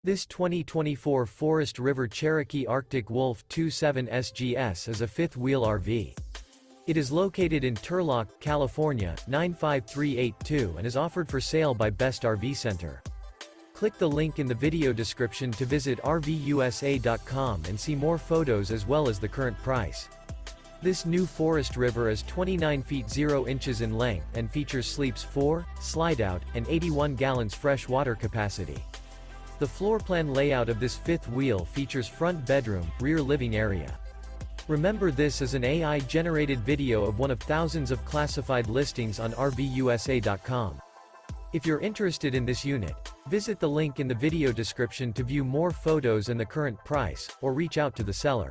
This 2024 Forest River Cherokee Arctic Wolf 27 SGS is a fifth-wheel RV. It is located in Turlock, California, 95382 and is offered for sale by Best RV Center. Click the link in the video description to visit RVUSA.com and see more photos as well as the current price. This new Forest River is 29 feet 0 inches in length and features sleeps 4, Slideout, and 81 gallons fresh water capacity. The floor plan layout of this fifth wheel features front bedroom, rear living area. Remember, this is an AI-generated video of one of thousands of classified listings on RVUSA.com. If you're interested in this unit, visit the link in the video description to view more photos and the current price, or reach out to the seller.